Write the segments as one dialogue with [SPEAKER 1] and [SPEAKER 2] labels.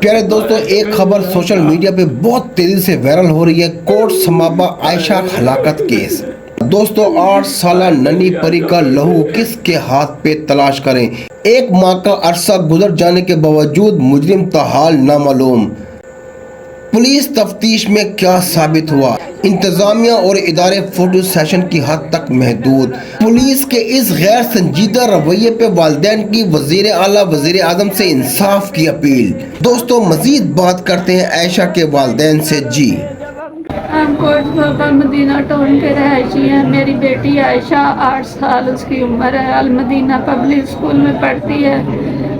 [SPEAKER 1] प्यारे दोस्तों, एक खबर सोशल मीडिया पे बहुत तेजी से वायरल हो रही है। कोर्ट समाबा आयशा हलाकत केस। दोस्तों, 8 साल नन्ही परी का लहू किसके हाथ पे तलाश करें। एक माह का अरसा गुजर जाने के बावजूद मुजरिम का हाल नामालूम। पुलिस तफ्तीश में क्या साबित हुआ। इंतजामिया और इदारे फोटो सेशन की हद तक महदूद। पुलिस के इस गैर संजीदा रवैये पे वालिदैन की वजीर आला वजीर आजम से इंसाफ की अपील। दोस्तों, मजीद बात करते हैं आयशा के वालिदैन से। जी,
[SPEAKER 2] हम कोट मदीना टाउन के रहायशी हैं। मेरी बेटी आयशा 8 साल उसकी उम्र है। अल मदीना पब्लिक स्कूल में पढ़ती है।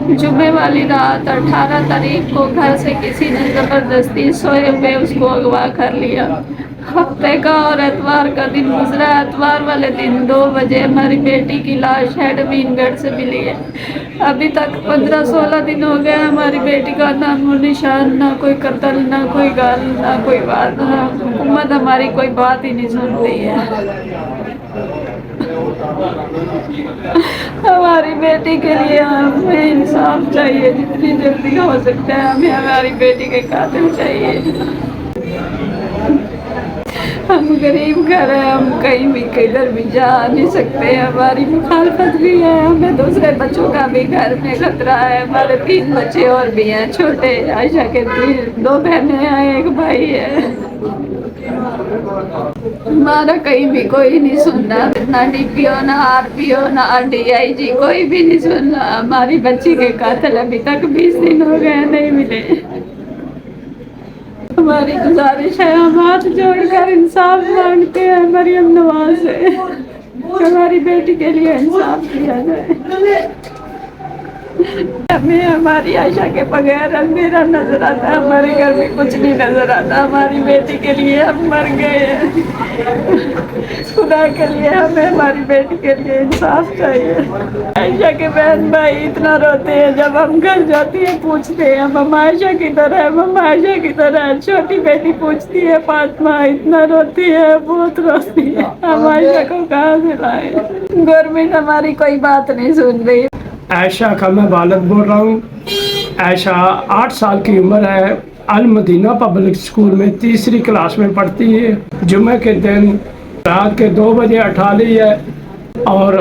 [SPEAKER 2] जुमे वाली रात 18 तारीख को घर से किसी ने ज़बरदस्ती सोए हुए उसको अगवा कर लिया। हफ्ते का और एतवार का दिन गुजरा। एतवार वाले दिन 2 बजे हमारी बेटी की लाश एडमिन बेड से मिली है। अभी तक 15-16 दिन हो गए। हमारी बेटी का नामो निशान, ना कोई कत्ल, ना कोई गाल, ना कोई बात। हुकूमत हमारी कोई बात ही नहीं सुनती है। हमारी बेटी के लिए हमें इंसाफ चाहिए, जितनी जल्दी हो सकता है हमें हमारी बेटी के कातिल चाहिए। हम गरीब घर हैं, हम कहीं भी किधर भी जा नहीं सकते। हमारी मुखालफत भी है, हमें दूसरे बच्चों का भी घर में खतरा है। हमारे 3 बच्चे और भी हैं छोटे। आयशा के 2 बहनें हैं, 1 भाई है। हमारा कहीं भी कोई नहीं सुन रहा, ना DPO, ना RPO, ना DIG, कोई भी नहीं सुन रहा। हमारी बच्ची के कातिल अभी तक 20 दिन हो गए नहीं मिले। हमारी गुजारिश है, हम हाथ जोड़कर इंसाफ मांगते हैं मरियम नवाज से। हमारी बेटी के लिए इंसाफ किया जाए। हमें हमारी आयशा के बगैर अंधेरा नजर आता है। हमारे घर में कुछ नहीं नजर आता। हमारी बेटी के लिए हम मर गए हैं। खुदा के लिए हमें हमारी बेटी के लिए इंसाफ चाहिए। आयशा के बहन भाई इतना रोते हैं, जब हम घर जाती है पूछते हैं हम आयशा की तरह है, हम आयशा की तरह है। छोटी बेटी पूछती है फातिमा, इतना रोती है, बहुत रोती है। हम आयशा को कहाँ से लाए। गवर्नमेंट हमारी कोई बात नहीं सुन रही।
[SPEAKER 3] आयशा का मैं वालिद बोल रहा हूँ। आयशा 8 साल की उम्र है। अल मदीना पब्लिक स्कूल में 3री क्लास में पढ़ती है। जुमे के दिन रात के 2 बजे उठा ली है और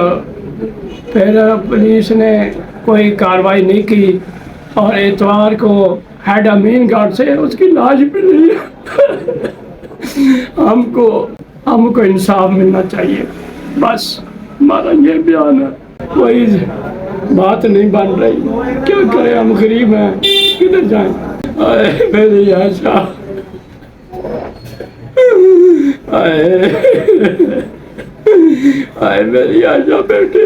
[SPEAKER 3] फिर पुलिस ने कोई कार्रवाई नहीं की और इतवार को हेड अमीन गार्ड से उसकी लाश मिली है। हमको इंसाफ मिलना चाहिए, बस हमारा ये बयान है। कोई बात नहीं बन रही, क्या करें, हम गरीब हैं, किधर जाएं। आए मेरी आशा, आए मेरी आशा बेटी।